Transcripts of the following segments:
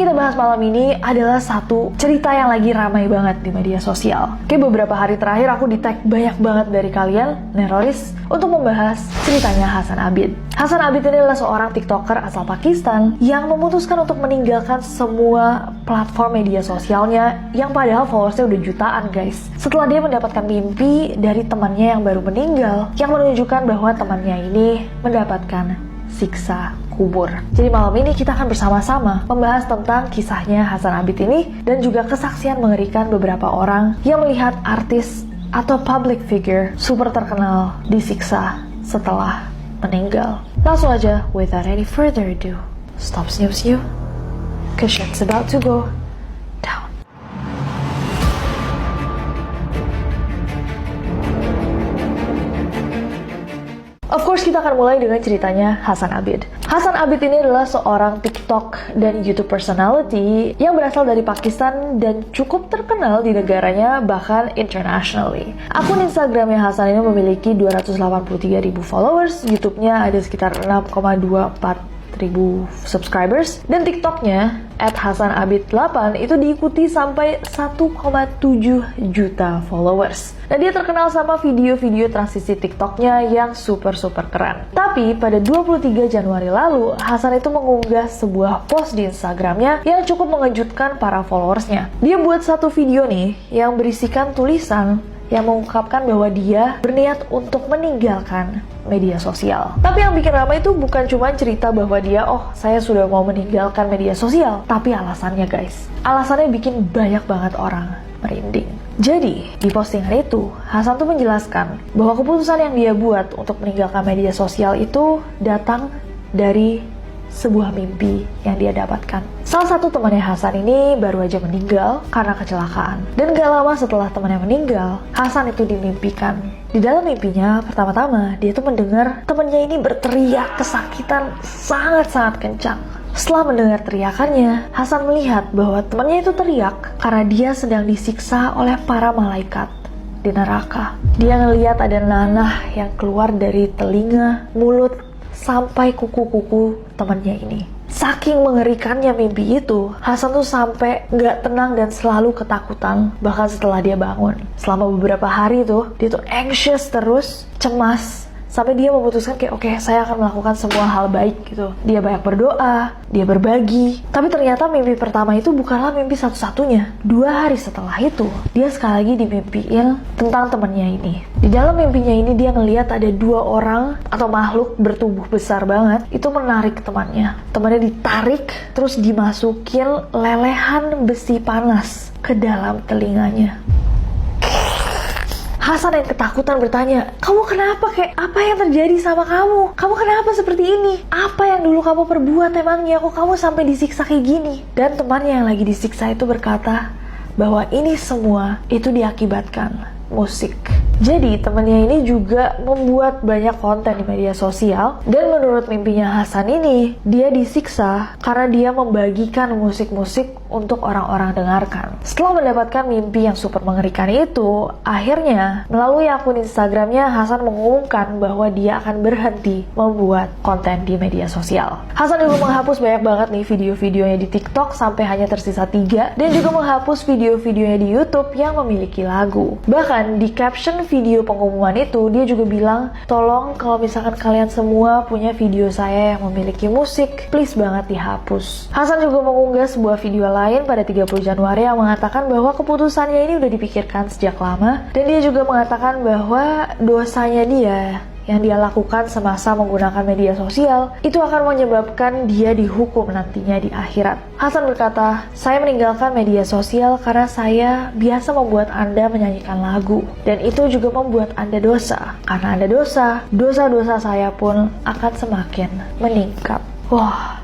Kita bahas malam ini adalah satu cerita yang lagi ramai banget di media sosial. Kayak beberapa hari terakhir aku di-tag banyak banget dari kalian, Neroris, untuk membahas ceritanya Hasan Abid. Hasan Abid ini adalah seorang TikToker asal Pakistan yang memutuskan untuk meninggalkan semua platform media sosialnya yang padahal followersnya udah jutaan guys. Setelah dia mendapatkan mimpi dari temannya yang baru meninggal yang menunjukkan bahwa temannya ini mendapatkan siksa kubur. Jadi malam ini kita akan bersama-sama membahas tentang kisahnya Hasan Abid ini dan juga kesaksian mengerikan beberapa orang yang melihat artis atau public figure super terkenal disiksa setelah meninggal. Langsung aja, without any further ado, stop snooze-snooze, cause shit's about to go down. Of course, kita akan mulai dengan ceritanya Hasan Abid. Hasan Abid ini adalah seorang TikTok dan YouTube personality yang berasal dari Pakistan dan cukup terkenal di negaranya, bahkan internationally. Akun Instagramnya Hasan ini memiliki 283.000 followers, YouTube-nya ada sekitar 6,24.000 subscribers, dan TikToknya @HasanAbid8 itu diikuti sampai 1,7 juta followers. Nah, dia terkenal sama video-video transisi TikToknya yang super keren. Tapi pada 23 Januari lalu, Hasan itu mengunggah sebuah post di Instagramnya yang cukup mengejutkan para followersnya. Dia buat satu video nih yang berisikan tulisan yang mengungkapkan bahwa dia berniat untuk meninggalkan media sosial. Tapi yang bikin ramai itu bukan cuma cerita bahwa dia, saya sudah mau meninggalkan media sosial, tapi alasannya guys. Alasannya bikin banyak banget orang merinding. Jadi, di postingan itu, Hasan tuh menjelaskan bahwa keputusan yang dia buat untuk meninggalkan media sosial itu datang dari sebuah mimpi yang dia dapatkan. Salah satu temannya Hasan ini baru aja meninggal karena kecelakaan. Dan gak lama setelah temannya meninggal, Hasan itu dimimpikan. Di dalam mimpinya, pertama-tama dia tuh mendengar temannya ini berteriak kesakitan sangat-sangat kencang. Setelah mendengar teriakannya, Hasan melihat bahwa temannya itu teriak karena dia sedang disiksa oleh para malaikat di neraka. Dia ngelihat ada nanah yang keluar dari telinga, mulut, sampai kuku-kuku temannya ini. Saking mengerikannya mimpi itu, Hasan tuh sampai nggak tenang dan selalu ketakutan. Bahkan setelah dia bangun, selama beberapa hari tuh, dia tuh anxious terus, cemas. Sampai dia memutuskan kayak oke, saya akan melakukan semua hal baik gitu. Dia banyak berdoa, dia berbagi. Tapi ternyata mimpi pertama itu bukanlah mimpi satu-satunya. 2 hari setelah itu, dia sekali lagi dimimpiin tentang temannya ini. Di dalam mimpinya ini dia ngelihat ada 2 orang atau makhluk bertubuh besar banget itu menarik temannya. Temannya ditarik terus dimasukin lelehan besi panas ke dalam telinganya. Hasan yang ketakutan bertanya, "Kamu kenapa kek? Apa yang terjadi sama kamu? Kamu kenapa seperti ini? Apa yang dulu kamu perbuat emangnya? Kok kamu sampai disiksa kayak gini?" Dan temannya yang lagi disiksa itu berkata bahwa ini semua itu diakibatkan musik. Jadi temannya ini juga membuat banyak konten di media sosial, dan menurut mimpinya Hasan ini, dia disiksa karena dia membagikan musik-musik untuk orang-orang dengarkan. Setelah mendapatkan mimpi yang super mengerikan itu, akhirnya melalui akun Instagramnya Hasan mengumumkan bahwa dia akan berhenti membuat konten di media sosial. Hasan juga menghapus banyak banget nih video-videonya di TikTok sampai hanya tersisa 3, dan juga menghapus video-videonya di YouTube yang memiliki lagu. Bahkan di caption video pengumuman itu, dia juga bilang, "Tolong kalau misalkan kalian semua punya video saya yang memiliki musik, please banget dihapus." Hasan juga mengunggah sebuah video lain pada 30 Januari yang mengatakan bahwa keputusannya ini udah dipikirkan sejak lama, dan dia juga mengatakan bahwa dosanya dia yang dia lakukan semasa menggunakan media sosial itu akan menyebabkan dia dihukum nantinya di akhirat. Hasan berkata, "Saya meninggalkan media sosial karena saya biasa membuat Anda menyanyikan lagu, dan itu juga membuat Anda dosa. Karena Anda dosa, dosa-dosa saya pun akan semakin meningkat." Wah.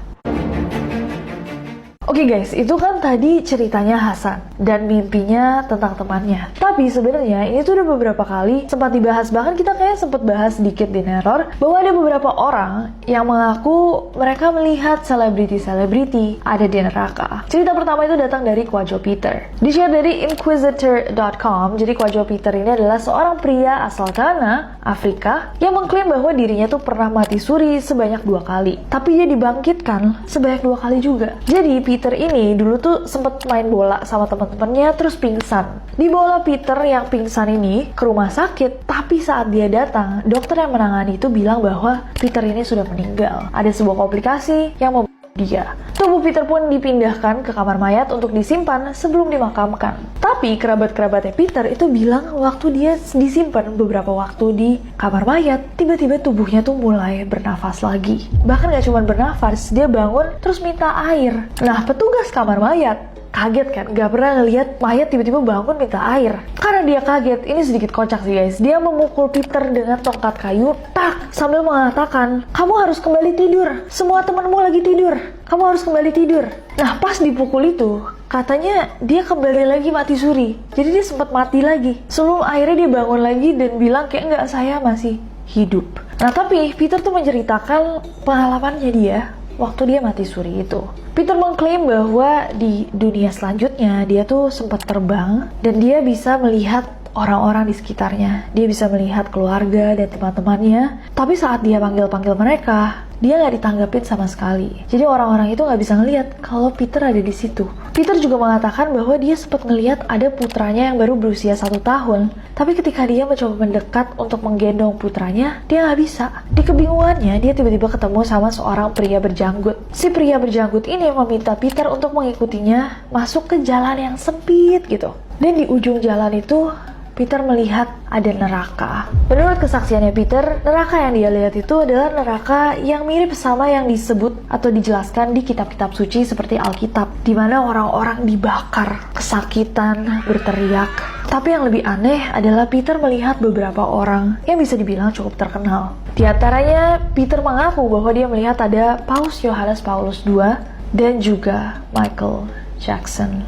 Oke guys, itu kan tadi ceritanya Hasan dan mimpinya tentang temannya. Tapi sebenarnya ini tuh udah beberapa kali sempat dibahas, bahkan kita kayak sempat bahas sedikit di Neror, bahwa ada beberapa orang yang mengaku mereka melihat selebriti-selebriti ada di neraka. Cerita pertama itu datang dari Kwajo Peter. Di-share dari Inquisitor.com, jadi Kwajo Peter ini adalah seorang pria asal Ghana, Afrika, yang mengklaim bahwa dirinya tuh pernah mati suri sebanyak 2 kali. Tapi dia dibangkitkan sebanyak 2 kali juga. Jadi Peter Peter ini dulu tuh sempet main bola sama teman-temannya terus pingsan. Dibawa Peter yang pingsan ini ke rumah sakit, tapi saat dia datang, dokter yang menangani itu bilang bahwa Peter ini sudah meninggal. Ada sebuah komplikasi yang membuat dia. Tubuh Peter pun dipindahkan ke kamar mayat untuk disimpan sebelum dimakamkan. Tapi kerabat-kerabatnya Peter itu bilang waktu dia disimpan beberapa waktu di kamar mayat, tiba-tiba tubuhnya tuh mulai bernafas lagi. Bahkan gak cuma bernafas, dia bangun terus minta air. Nah, petugas kamar mayat kaget kan, gak pernah ngelihat mayat tiba-tiba bangun minta air. Karena dia kaget, ini sedikit kocak sih guys. Dia memukul Peter dengan tongkat kayu, tak, sambil mengatakan, kamu harus kembali tidur, semua temanmu lagi tidur, kamu harus kembali tidur. Nah, pas dipukul itu, katanya dia kembali lagi mati suri. Jadi dia sempat mati lagi. Sebelum akhirnya dia bangun lagi dan bilang kayak enggak, saya masih hidup. Nah, tapi Peter tuh menceritakan pengalamannya dia waktu dia mati suri itu. Peter mengklaim bahwa di dunia selanjutnya dia tuh sempat terbang dan dia bisa melihat orang-orang di sekitarnya. Dia bisa melihat keluarga dan teman-temannya. Tapi saat dia panggil-panggil mereka, dia nggak ditanggapin sama sekali. Jadi orang-orang itu nggak bisa ngelihat kalau Peter ada di situ. Peter juga mengatakan bahwa dia sempat ngelihat ada putranya yang baru berusia 1 tahun. Tapi ketika dia mencoba mendekat untuk menggendong putranya, dia nggak bisa. Di kebingungannya, dia tiba-tiba ketemu sama seorang pria berjanggut. Si pria berjanggut ini meminta Peter untuk mengikutinya masuk ke jalan yang sempit gitu. Dan di ujung jalan itu, Peter melihat ada neraka. Menurut kesaksiannya Peter, neraka yang dia lihat itu adalah neraka yang mirip sama yang disebut atau dijelaskan di kitab-kitab suci seperti Alkitab, di mana orang-orang dibakar, kesakitan, berteriak. Tapi yang lebih aneh adalah Peter melihat beberapa orang yang bisa dibilang cukup terkenal. Di antaranya, Peter mengaku bahwa dia melihat ada Paus Yohanes Paulus II dan juga Michael Jackson.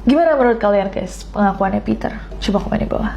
Gimana menurut kalian guys pengakuannya Peter? Coba komen di bawah.